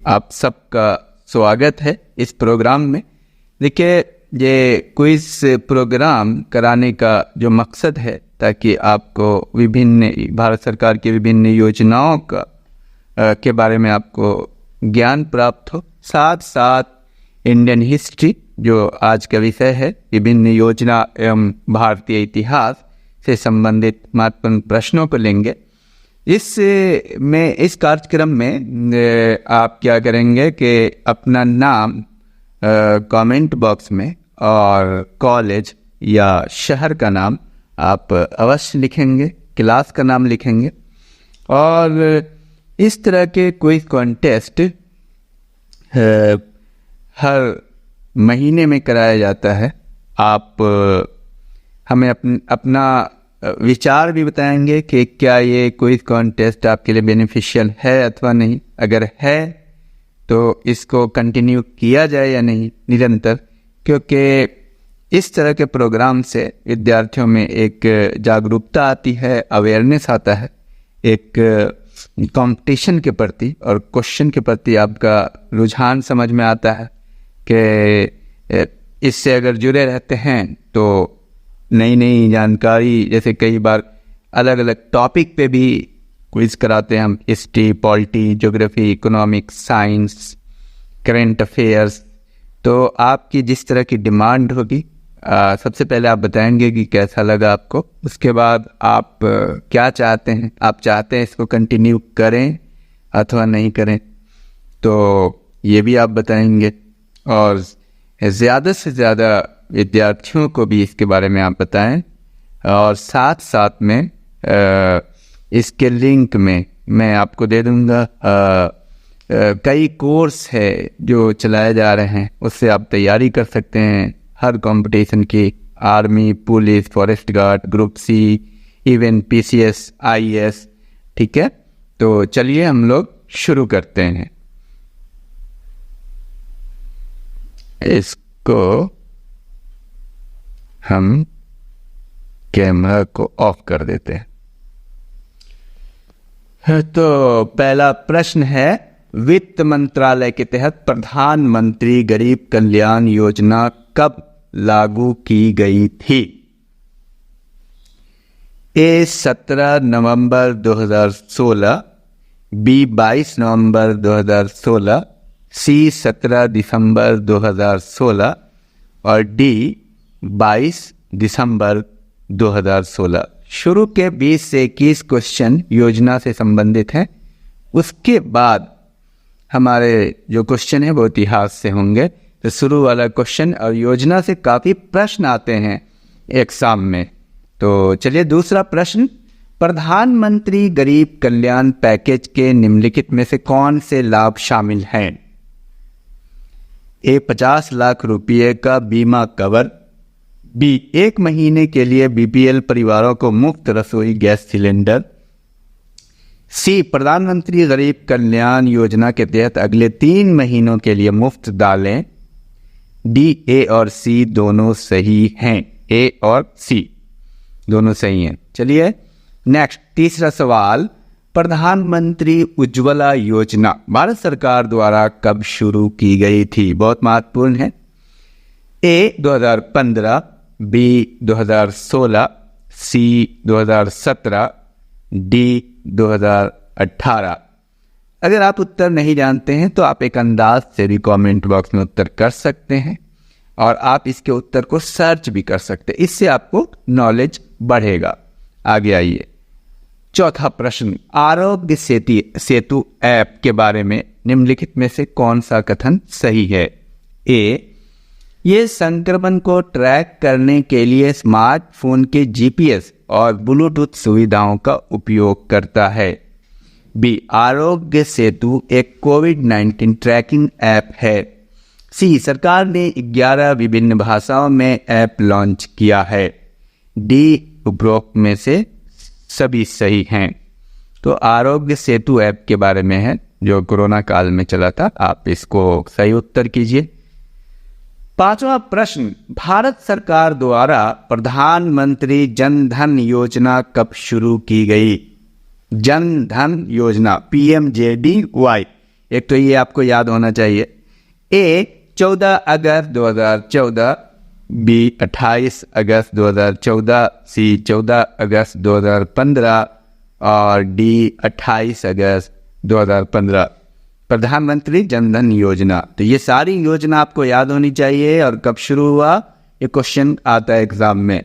आप सबका स्वागत है इस प्रोग्राम में। देखिए, ये क्विज प्रोग्राम कराने का जो मकसद है ताकि आपको विभिन्न भारत सरकार की विभिन्न योजनाओं के बारे में आपको ज्ञान प्राप्त हो, साथ साथ इंडियन हिस्ट्री जो आज का विषय है, विभिन्न योजना एवं भारतीय इतिहास से संबंधित महत्वपूर्ण प्रश्नों को लेंगे। इस कार्यक्रम में आप क्या करेंगे कि अपना नाम कमेंट बॉक्स में और कॉलेज या शहर का नाम आप अवश्य लिखेंगे, क्लास का नाम लिखेंगे। और इस तरह के क्विज कॉन्टेस्ट हर महीने में कराया जाता है। आप हमें अपना विचार भी बताएंगे कि क्या ये क्विज कॉन्टेस्ट आपके लिए बेनिफिशियल है अथवा नहीं। अगर है तो इसको कंटिन्यू किया जाए या नहीं निरंतर, क्योंकि इस तरह के प्रोग्राम से विद्यार्थियों में एक जागरूकता आती है, अवेयरनेस आता है, एक कंपटीशन के प्रति और क्वेश्चन के प्रति आपका रुझान समझ में आता है कि इससे अगर जुड़े रहते हैं तो नई नई जानकारी, जैसे कई बार अलग अलग टॉपिक पे भी क्विज कराते हैं हम, history, polity, geography, economics, science, current affairs. तो आपकी जिस तरह की डिमांड होगी, सबसे पहले आप बताएंगे कि कैसा लगा आपको, उसके बाद आप क्या चाहते हैं, आप चाहते हैं इसको कंटिन्यू करें अथवा नहीं करें, तो ये भी आप बताएंगे। और ज़्यादा से ज़्यादा विद्यार्थियों को भी इसके बारे में आप बताएं। और साथ साथ में इसके लिंक में मैं आपको दे दूंगा कई कोर्स है जो चलाए जा रहे हैं, उससे आप तैयारी कर सकते हैं हर कंपटीशन की, army, police, forest guard, group C, even PCS, IAS। ठीक है, तो चलिए हम लोग शुरू करते हैं। इसको हम कैमरा को ऑफ कर देते हैं। तो पहला प्रश्न है, वित्त मंत्रालय के तहत प्रधानमंत्री गरीब कल्याण योजना कब लागू की गई थी? A 17 November 2016, B 22 November 2016, C 17 दिसंबर 2016 और D 22 दिसंबर 2016। शुरू के 20 से 21 क्वेश्चन योजना से संबंधित हैं। उसके बाद हमारे जो क्वेश्चन है वो इतिहास से होंगे। तो शुरू वाला क्वेश्चन और योजना से काफ़ी प्रश्न आते हैं एग्जाम में। तो चलिए दूसरा प्रश्न, प्रधानमंत्री गरीब कल्याण पैकेज के निम्नलिखित में से कौन से लाभ शामिल हैं? A 50 लाख रुपये का बीमा कवर, B 1 महीने के लिए BPL परिवारों को मुफ्त रसोई गैस सिलेंडर, C प्रधानमंत्री गरीब कल्याण योजना के तहत अगले 3 महीनों के लिए मुफ्त दालें, D A और C दोनों सही हैं। A और C दोनों सही हैं। चलिए नेक्स्ट, तीसरा सवाल, प्रधानमंत्री उज्ज्वला योजना भारत सरकार द्वारा कब शुरू की गई थी? बहुत महत्वपूर्ण है। A 2015, B 2016, C 2017, D 2018। अगर आप उत्तर नहीं जानते हैं तो आप एक अंदाज से भी कमेंट बॉक्स में उत्तर कर सकते हैं और आप इसके उत्तर को सर्च भी कर सकते हैं, इससे आपको नॉलेज बढ़ेगा। आगे आइए, चौथा प्रश्न, आरोग्य सेतु ऐप के बारे में निम्नलिखित में से कौन सा कथन सही है? A ये संक्रमण को ट्रैक करने के लिए स्मार्टफोन के GPS और ब्लूटूथ सुविधाओं का उपयोग करता है। B आरोग्य सेतु एक कोविड-19 ट्रैकिंग ऐप है। C सरकार ने 11 विभिन्न भाषाओं में ऐप लॉन्च किया है। D उपरोक्त में से सभी सही हैं। तो आरोग्य सेतु ऐप के बारे में है जो कोरोना काल में चला था, आप इसको सही उत्तर कीजिए। पांचवा प्रश्न, भारत सरकार द्वारा प्रधानमंत्री जन धन योजना कब शुरू की गई? जन धन योजना PMJDY एक तो ये आपको याद होना चाहिए। ए 14 अगस्त 2014, बी 28 अगस्त 2014, सी 14 अगस्त 2015 और डी 28 अगस्त 2015। प्रधानमंत्री जनधन योजना, तो ये सारी योजना आपको याद होनी चाहिए। और कब शुरू हुआ, ये क्वेश्चन आता है एग्जाम में।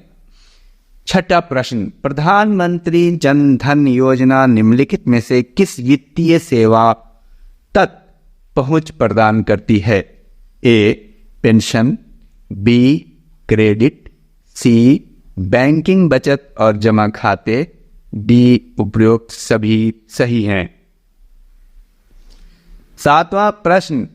छठा प्रश्न, प्रधानमंत्री जनधन योजना निम्नलिखित में से किस वित्तीय सेवा तक पहुंच प्रदान करती है? ए पेंशन, बी क्रेडिट, सी बैंकिंग बचत और जमा खाते, डी उपरोक्त सभी सही हैं। सातवां प्रश्न,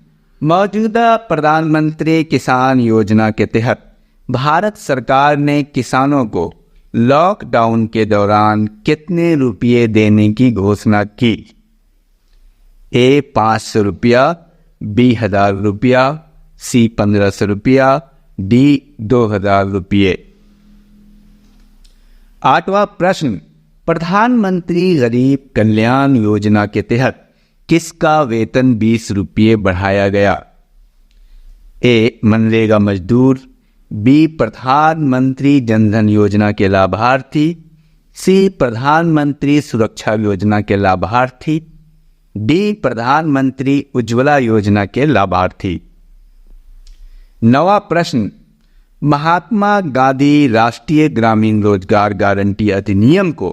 मौजूदा प्रधानमंत्री किसान योजना के तहत भारत सरकार ने किसानों को लॉकडाउन के दौरान कितने रुपये देने की घोषणा की? ए 500 रुपया, बी 1000 रुपया, सी 1500 रुपया, डी 2000 रुपये। आठवां प्रश्न, प्रधानमंत्री गरीब कल्याण योजना के तहत किसका वेतन 20 रुपये बढ़ाया गया? ए मनरेगा मजदूर, बी प्रधानमंत्री जनधन योजना के लाभार्थी, सी प्रधानमंत्री सुरक्षा योजना के लाभार्थी, डी प्रधानमंत्री उज्ज्वला योजना के लाभार्थी। नवा प्रश्न, महात्मा गांधी राष्ट्रीय ग्रामीण रोजगार गारंटी अधिनियम को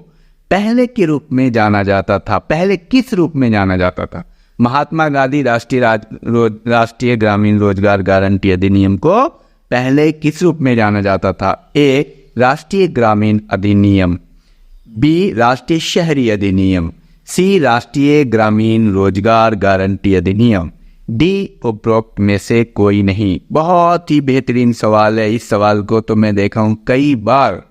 पहले के रूप में जाना जाता था, पहले किस रूप में जाना जाता था? महात्मा गांधी राष्ट्रीय ग्रामीण रोजगार गारंटी अधिनियम को पहले किस रूप में जाना जाता था? ए राष्ट्रीय ग्रामीण अधिनियम, बी राष्ट्रीय शहरी अधिनियम, सी राष्ट्रीय ग्रामीण रोजगार गारंटी अधिनियम, डी उपरोक्त में से कोई नहीं। बहुत ही बेहतरीन सवाल है। इस सवाल को तो मैं देखा हूं कई बार,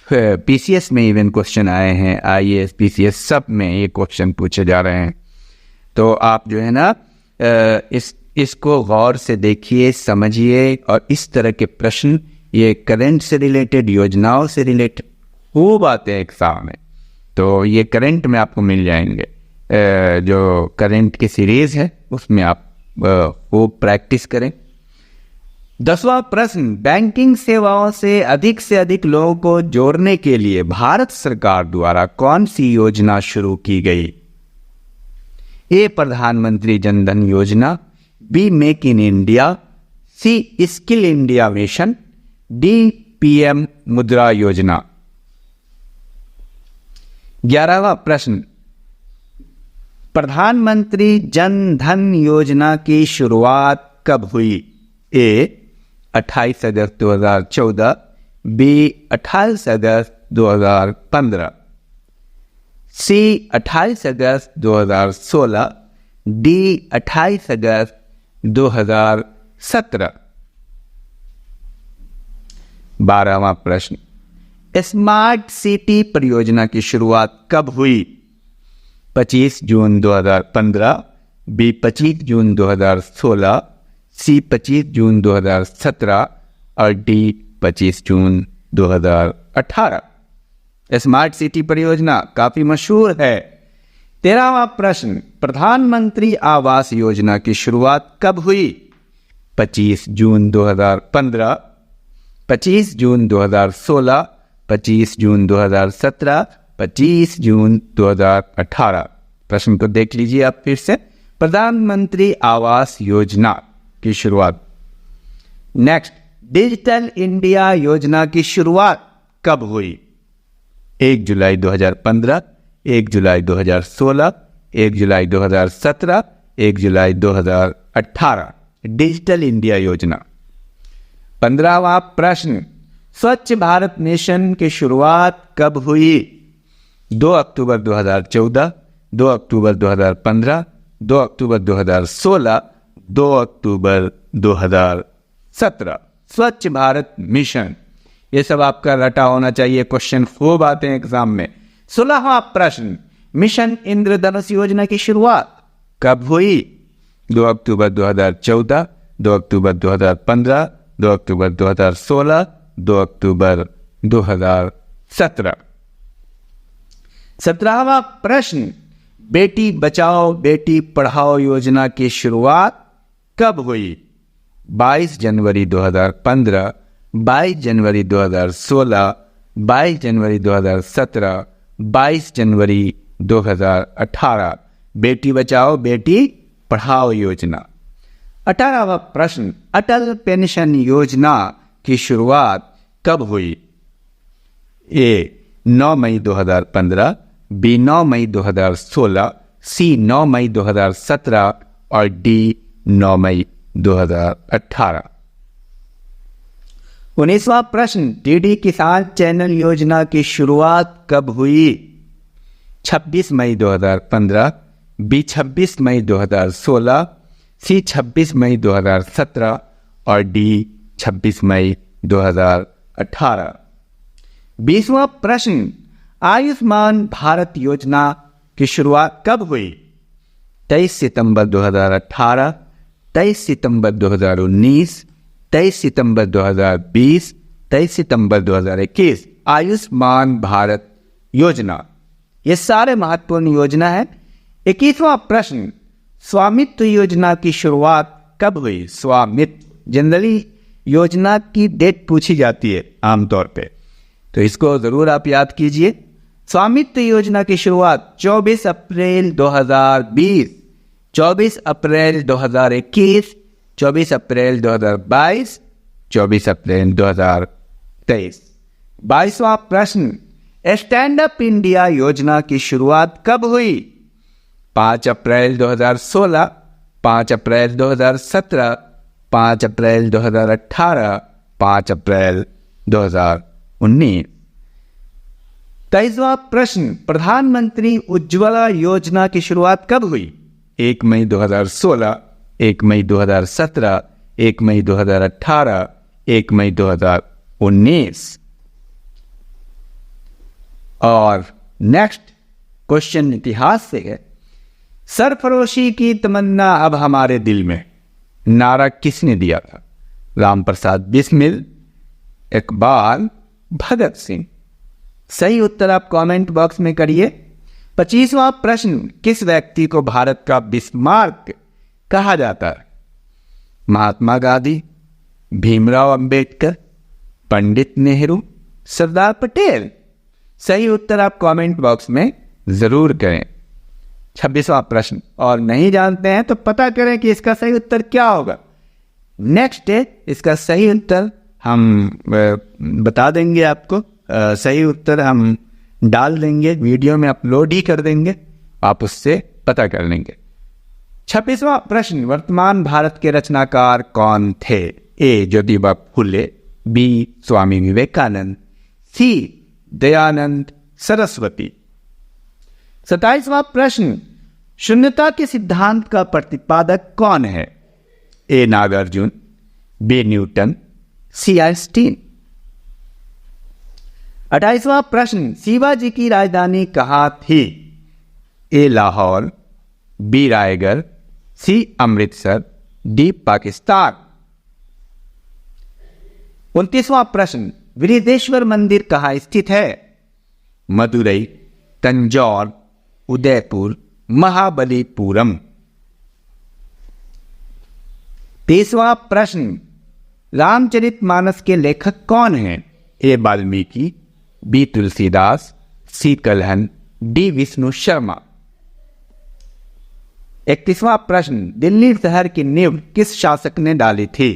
पीसीएस में इवन क्वेश्चन आए हैं, आईएएस पीसीएस सब में ये क्वेश्चन पूछे जा रहे हैं। तो आप जो है ना इसको गौर से देखिए, समझिए, और इस तरह के प्रश्न ये करंट से रिलेटेड, योजनाओं से रिलेटेड खूब आते हैं एग्जाम में। तो ये करंट में आपको मिल जाएंगे, जो करंट की सीरीज है उसमें आप वो प्रैक्टिस करें। 10वां प्रश्न, बैंकिंग सेवाओं से अधिक लोगों को जोड़ने के लिए भारत सरकार द्वारा कौन सी योजना शुरू की गई? ए Pradhan Mantri Jan Dhan Yojana, B make in India, C skill India mission, D PM Mudra Yojana. 11वां प्रश्न, प्रधानमंत्री जन धन योजना की शुरुआत कब हुई? ए 28 अगस्त 2014, बी 28 अगस्त 2015, सी 28 अगस्त 2016, डी 28 अगस्त 2017। 12वां प्रश्न, स्मार्ट सिटी परियोजना की शुरुआत कब हुई? 25 जून 2015, बी 25 जून 2016, सी 25 जून 2017 और डी 25 जून 2018। स्मार्ट सिटी परियोजना काफी मशहूर है। 13वां प्रश्न, प्रधानमंत्री आवास योजना की शुरुआत कब हुई? 25 जून 2015, 25 जून 2016, 25 जून 2017, 25 जून 2018। प्रश्न को देख लीजिए आप फिर से। प्रधानमंत्री आवास योजना की शुरुआत। नेक्स्ट, डिजिटल इंडिया योजना की शुरुआत कब हुई? 1 जुलाई 2015, 1 जुलाई 2016, 1 जुलाई 2017, 1 जुलाई 2018। डिजिटल इंडिया योजना। 15वां प्रश्न, स्वच्छ भारत मिशन की शुरुआत कब हुई? 2 अक्टूबर 2014, 2 अक्टूबर 2015, 2 अक्टूबर 2016, 2 अक्टूबर 2017। स्वच्छ भारत मिशन, ये सब आपका रटा होना चाहिए, क्वेश्चन खूब आते हैं एग्जाम में। 16वां प्रश्न, मिशन इंद्रधनुष योजना की शुरुआत कब हुई? 2 अक्टूबर 2014, 2 अक्टूबर 2015, 2 अक्टूबर 2016, 2 अक्टूबर 2017। 17वां प्रश्न, बेटी बचाओ बेटी पढ़ाओ योजना की शुरुआत कब हुई? 22 जनवरी 2015, 22 जनवरी 2016, 22 जनवरी 2017, 22 जनवरी 2018। बेटी बचाओ बेटी पढ़ाओ योजना। 18वां प्रश्न, अटल पेंशन योजना की शुरुआत कब हुई? ए 9 मई 2015, बी 9 मई 2016, सी 9 मई 2017 और डी 9 मई 2018। 19वां प्रश्न, डीडी किसान चैनल योजना की शुरुआत कब हुई? 26 मई 2015, बी 26 मई 2016, सी 26 मई 2017 और डी 26 मई 2018। 20वां प्रश्न, आयुष्मान भारत योजना की शुरुआत कब हुई? 23 सितंबर 2018, 23 सितंबर 2019, 23 सितंबर 2020, 23 सितंबर 2021। आयुष्मान भारत योजना, ये सारे महत्वपूर्ण योजना है। 21वां प्रश्न, स्वामित्व योजना की शुरुआत कब हुई? स्वामित्व, जनरली योजना की डेट पूछी जाती है आमतौर पे, तो इसको जरूर आप याद कीजिए। स्वामित्व योजना की शुरुआत 24 अप्रैल 2020, 24 अप्रैल 2021, 24 अप्रैल 2022, 24 अप्रैल 2023। 22वां प्रश्न, स्टैंड अप इंडिया योजना की शुरुआत कब हुई? 5 अप्रैल 2016, 5 अप्रैल 2017, 5 अप्रैल 2018, 5 अप्रैल 2019। 23वां प्रश्न, प्रधानमंत्री उज्ज्वला योजना की शुरुआत कब हुई? 1 मई 2016, 1 मई 2017, 1 मई 2018, 1 मई 2019। और नेक्स्ट क्वेश्चन इतिहास से है, सरफरोशी की तमन्ना अब हमारे दिल में नारा किसने दिया था? राम प्रसाद बिस्मिल, इकबाल, भगत सिंह। सही उत्तर आप कमेंट बॉक्स में करिए। 25वां प्रश्न, किस व्यक्ति को भारत का बिस्मार्क कहा जाता है? महात्मा गांधी, भीमराव अंबेडकर, पंडित नेहरू, सरदार पटेल। सही उत्तर आप कमेंट बॉक्स में जरूर करें। 26वां प्रश्न, और नहीं जानते हैं तो पता करें कि इसका सही उत्तर क्या होगा। नेक्स्ट है इसका सही उत्तर हम बता देंगे आपको। सही उत्तर हम डाल देंगे, वीडियो में अपलोड ही कर देंगे, आप उससे पता कर लेंगे। 26वां प्रश्न, वर्तमान भारत के रचनाकार कौन थे? ए ज्योतिबा फुले, बी स्वामी विवेकानंद, सी दयानंद सरस्वती। 27वां प्रश्न, शून्यता के सिद्धांत का प्रतिपादक कौन है? ए नागार्जुन, बी न्यूटन, सी आइंस्टीन। 28वां प्रश्न, शिवाजी की राजधानी कहाँ थी? ए लाहौर, बी रायगढ़, सी अमृतसर, डी पाकिस्तान। 29वां प्रश्न, बृहदेश्वर मंदिर कहाँ स्थित है? मदुरई, तंजौर, उदयपुर, महाबलीपुरम। 30वां प्रश्न, रामचरितमानस के लेखक कौन हैं? ए वाल्मीकि, बी तुलसीदास, सी कल्हन, डी विष्णु शर्मा। 31वां प्रश्न, दिल्ली शहर की नींव किस शासक ने डाली थी?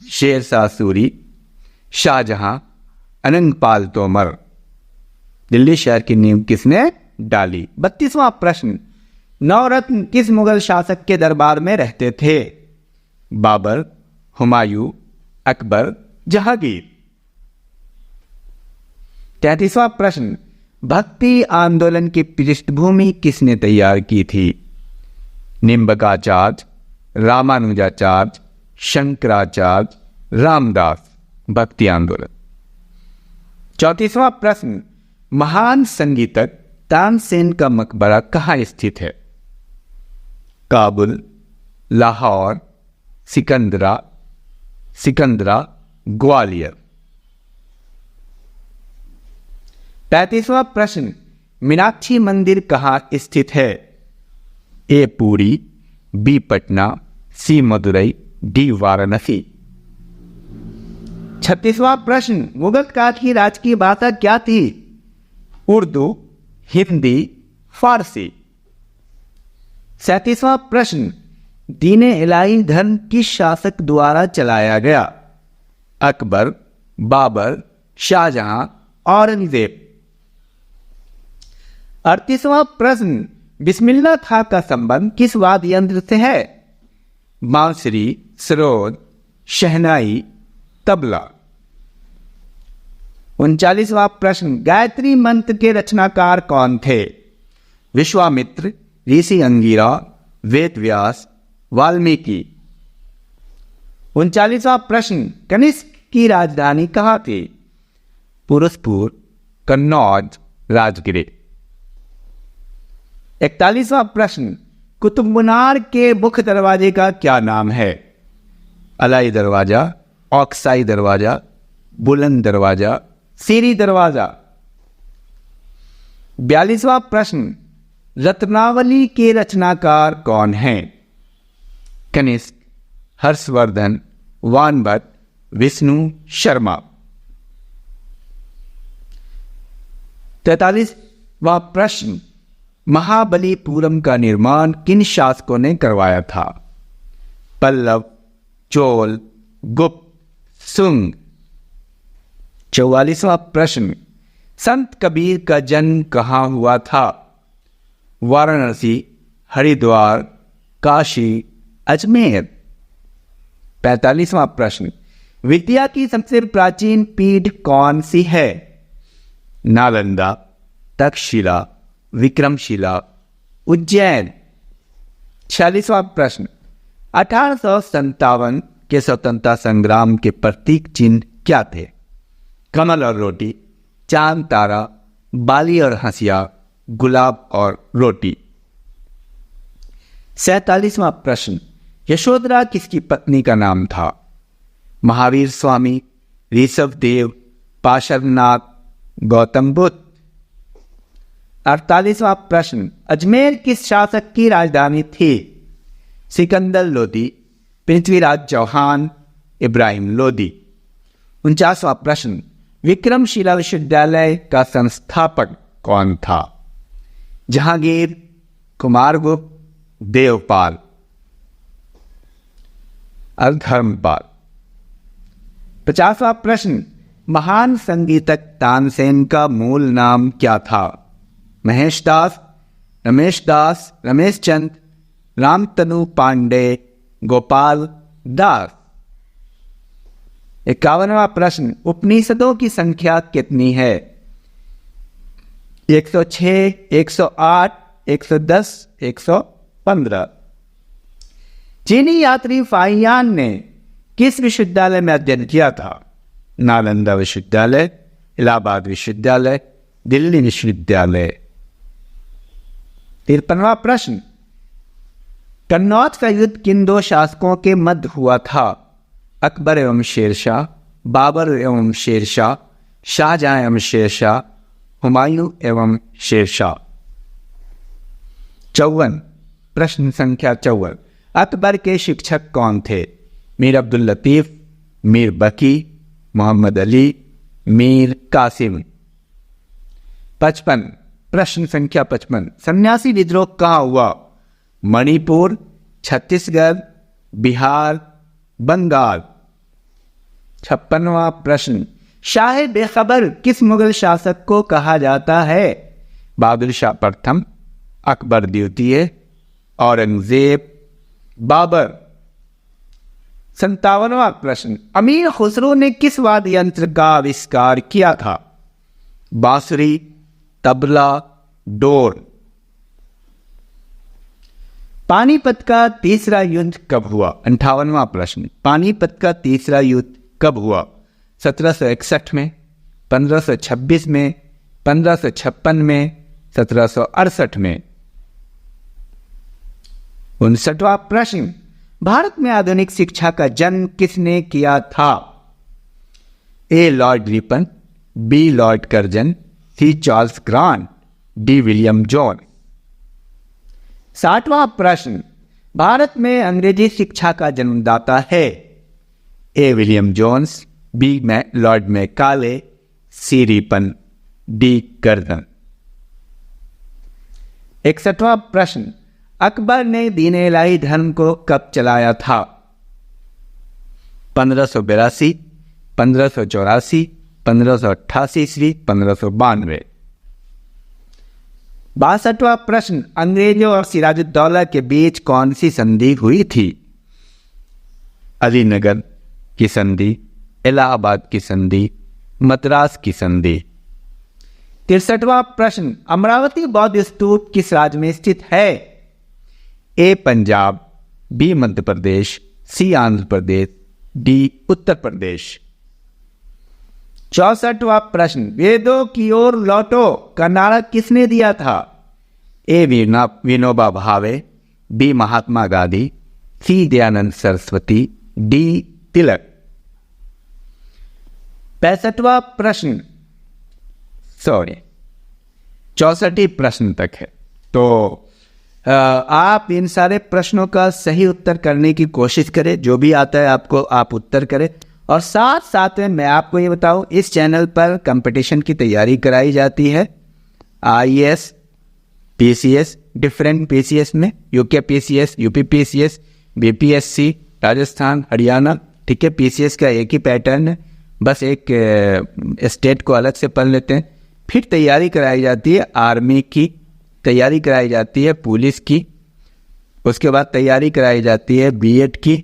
शेरशाह सूरी, शाहजहां, अनंगपाल तोमर। दिल्ली शहर की नींव किसने डाली? 32वां प्रश्न, नवरत्न किस मुगल शासक के दरबार में रहते थे? बाबर, हुमायूं, अकबर, जहांगीर। 33वां प्रश्न, भक्ति आंदोलन की पृष्ठभूमि किसने तैयार की थी? निम्बकाचार्य, रामानुजाचार्य, शंकराचार्य, रामदास। भक्ति आंदोलन। 34वां प्रश्न, महान संगीतक तानसेन का मकबरा कहाँ स्थित है? काबुल, लाहौर, सिकंदरा, ग्वालियर। 35वां प्रश्न, मीनाक्षी मंदिर कहाँ स्थित है? ए पुरी, बी पटना, सी मदुरई, डी वाराणसी। 36वां प्रश्न, मुगल काल की राजकीय भाषा क्या थी? उर्दू, हिंदी, फारसी। 37वां प्रश्न, दीन इलाही धर्म किस शासक द्वारा चलाया गया? अकबर, बाबर, शाहजहां, औरंगजेब। 38वां प्रश्न, बिस्मिल्लाह खां का संबंध किस वाद्य यंत्र से है? बांसुरी, सरोद, शहनाई, तबला। 39वां प्रश्न, गायत्री मंत्र के रचनाकार कौन थे? विश्वामित्र, ऋषि अंगिरा, वेद व्यास, वाल्मीकि। 39वां प्रश्न, कनिष्क की राजधानी कहाँ थी? पुरुषपुर, कन्नौज, राजगिर। 41वां प्रश्न, कुतुब मीनार के मुख्य दरवाजे का क्या नाम है? अलाई दरवाजा, ऑक्साई दरवाजा, बुलंद दरवाजा, सीरी दरवाजा। 42वां प्रश्न, रत्नावली के रचनाकार कौन हैं? कनिष्क, हर्षवर्धन, वानभट्ट, विष्णु शर्मा। 43वां प्रश्न, महाबलीपुरम का निर्माण किन शासकों ने करवाया था? पल्लव, चोल, गुप्त, सुंग। 44वां प्रश्न, संत कबीर का जन्म कहाँ हुआ था? वाराणसी, हरिद्वार, काशी, अजमेर। 45वां प्रश्न, विद्या की सबसे प्राचीन पीठ कौन सी है? नालंदा, तक्षशिला, विक्रमशिला, उज्जैन। 46वां प्रश्न, 1857 के स्वतंत्रता संग्राम के प्रतीक चिन्ह क्या थे? कमल और रोटी, चांद तारा, बाली और हंसिया, गुलाब और रोटी। 47वां प्रश्न, यशोधरा किसकी पत्नी का नाम था? महावीर स्वामी, ऋषभदेव, पार्श्वनाथ, गौतम बुद्ध। 48वां प्रश्न, अजमेर किस शासक की राजधानी थी? सिकंदर लोदी, पृथ्वीराज चौहान, इब्राहिम लोदी। 49वां प्रश्न, विक्रमशिला विश्वविद्यालय का संस्थापक कौन था? जहांगीर, कुमारगुप्त, देवपाल, धर्मपाल। 50वां प्रश्न, महान संगीतक तानसेन का मूल नाम क्या था? महेश दास, रमेश दास, रमेश चंद, रामतनु पांडे, गोपाल दास। 51वां प्रश्न, उपनिषदों की संख्या कितनी है? 106, 108, 110, 115। चीनी यात्री फाहियान ने किस विश्वविद्यालय में अध्ययन किया था? नालंदा विश्वविद्यालय, इलाहाबाद विश्वविद्यालय, दिल्ली विश्वविद्यालय। 53वां प्रश्न, कन्नौज का युद्ध किन दो शासकों के मध्य हुआ था? अकबर एवं शेरशाह, बाबर एवं शेरशाह, शाहजहां एवं शेरशाह, हुमायूं एवं शेरशाह। 54, प्रश्न संख्या 54, अकबर के शिक्षक कौन थे? मीर अब्दुल लतीफ, मीर बकी, मोहम्मद अली, मीर कासिम। 55, प्रश्न संख्या 55, सन्यासी विद्रोह कहाँ हुआ? मणिपुर, छत्तीसगढ़, बिहार, बंगाल। 56वां प्रश्न, शाह बेखबर किस मुगल शासक को कहा जाता है? बहादुर शाह प्रथम, अकबर द्वितीय, औरंगजेब, बाबर। 57वां प्रश्न, अमीर खुसरो ने किस वाद्य यंत्र का आविष्कार किया था? बांसुरी, तबला, डोर। पानीपत का तीसरा युद्ध कब हुआ? 58वां प्रश्न, पानीपत का तीसरा युद्ध कब हुआ? 1761 में, 1526 में, 1556 में, 1768 में। 59वां प्रश्न, भारत में आधुनिक शिक्षा का जन्म किसने किया था? A Lord Ripon, B Lord Curzon, C Charles Grant, D William John. 60वां प्रश्न, भारत में अंग्रेजी शिक्षा का जन्मदाता है? A William Jones, B Lord Macaulay, C Ripon, D गर्दन। 61वां प्रश्न, अकबर ने दीन इलाही धर्म को कब चलाया था? 1582, 1584, 1588 ईस्वी, 1592। 62वां प्रश्न, अंग्रेजों और सिराजुद्दौला के बीच कौन सी संधि हुई थी? अलीनगर की संधि, इलाहाबाद की संधि, मद्रास की संधि। 63वां प्रश्न, अमरावती बौद्ध स्तूप किस राज्य में स्थित है? ए पंजाब, बी मध्य प्रदेश, सी आंध्र प्रदेश, डी उत्तर प्रदेश। 64वां प्रश्न, वेदों की ओर लौटो का नारा किसने दिया था? ए विनोबा भावे, बी महात्मा गांधी, सी दयानंद सरस्वती, डी तिलक। 65वां प्रश्न, 64 प्रश्न तक है, तो आप इन सारे प्रश्नों का सही उत्तर करने की कोशिश करें। जो भी आता है आपको आप उत्तर करें। और साथ साथ में मैं आपको ये बताऊं, इस चैनल पर कंपटीशन की तैयारी कराई जाती है। IAS, PCS, डिफरेंट PCS में, UK PCS, UP PCS, BPSC, Rajasthan, Haryana, ठीक है। PCS का एक ही पैटर्न है, बस एक स्टेट को अलग से पढ़ लेते हैं। फिर तैयारी कराई जाती है आर्मी की, तैयारी कराई जाती है पुलिस की, उसके बाद तैयारी कराई जाती है BED की,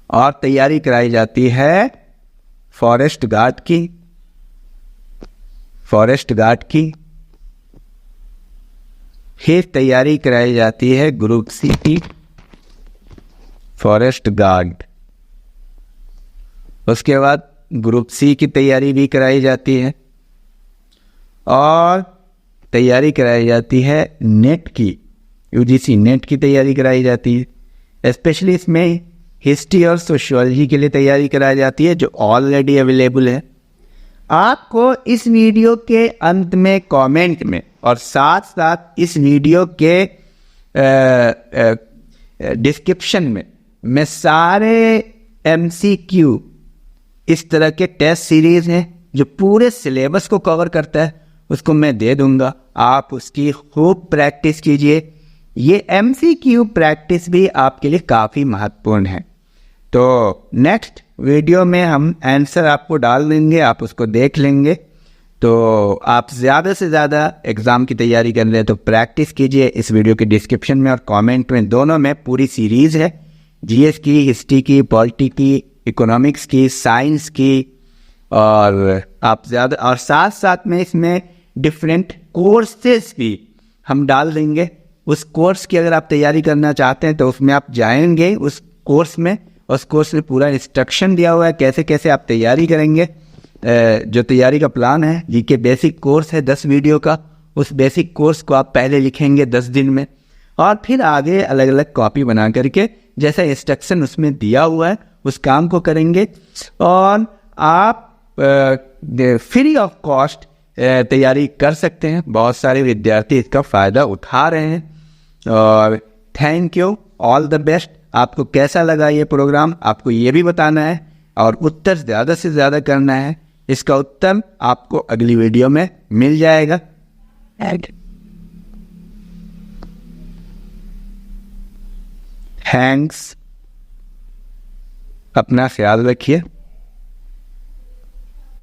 और तैयारी कराई जाती है फॉरेस्ट गार्ड की, फिर तैयारी कराई जाती है ग्रुप C की, फॉरेस्ट गार्ड। उसके बाद ग्रुप C की तैयारी भी कराई जाती है, और तैयारी कराई जाती है नेट की, UGC नेट की तैयारी कराई जाती है। स्पेशली इसमें हिस्ट्री और सोशियोलॉजी के लिए तैयारी कराई जाती है, जो ऑलरेडी अवेलेबल है। आपको इस वीडियो के अंत में कमेंट में, और साथ साथ इस वीडियो के डिस्क्रिप्शन में मैं सारे MCQ, इस तरह के टेस्ट सीरीज हैं जो पूरे सिलेबस को कवर करता है, उसको मैं दे दूंगा। आप उसकी खूब प्रैक्टिस कीजिए। ये MCQ प्रैक्टिस भी आपके लिए काफ़ी महत्वपूर्ण है। तो नेक्स्ट वीडियो में हम आंसर आपको डाल देंगे, आप उसको देख लेंगे। तो आप ज़्यादा से ज़्यादा एग्ज़ाम की तैयारी कर रहे हैं तो प्रैक्टिस कीजिए। इस वीडियो के डिस्क्रिप्शन में और कमेंट में, दोनों में पूरी सीरीज़ है, GS की, हिस्ट्री की, पॉलिटी की, इकोनॉमिक्स की, साइंस की, और आप ज़्यादा, और साथ साथ में इसमें डिफरेंट कोर्सेस भी हम डाल देंगे। उस कोर्स की अगर आप तैयारी करना चाहते हैं तो उसमें आप जाएंगे उस कोर्स में, उस कोर्स में पूरा इंस्ट्रक्शन दिया हुआ है कैसे कैसे आप तैयारी करेंगे। जो तैयारी का प्लान है, GK बेसिक कोर्स है 10 वीडियो का, उस बेसिक कोर्स को आप पहले लिखेंगे 10 दिन में, और फिर आगे अलग अलग कॉपी बना करके जैसा इंस्ट्रक्शन उसमें दिया हुआ है उस काम को करेंगे, और आप फ्री ऑफ कॉस्ट तैयारी कर सकते हैं। बहुत सारे विद्यार्थी इसका फ़ायदा उठा रहे हैं, और thank you, all the best. आपको कैसा लगा ये प्रोग्राम, आपको ये भी बताना है, और उत्तर ज़्यादा से ज़्यादा करना है। इसका उत्तर आपको अगली वीडियो में मिल जाएगा। थैंक्स, अपना ख्याल रखिए।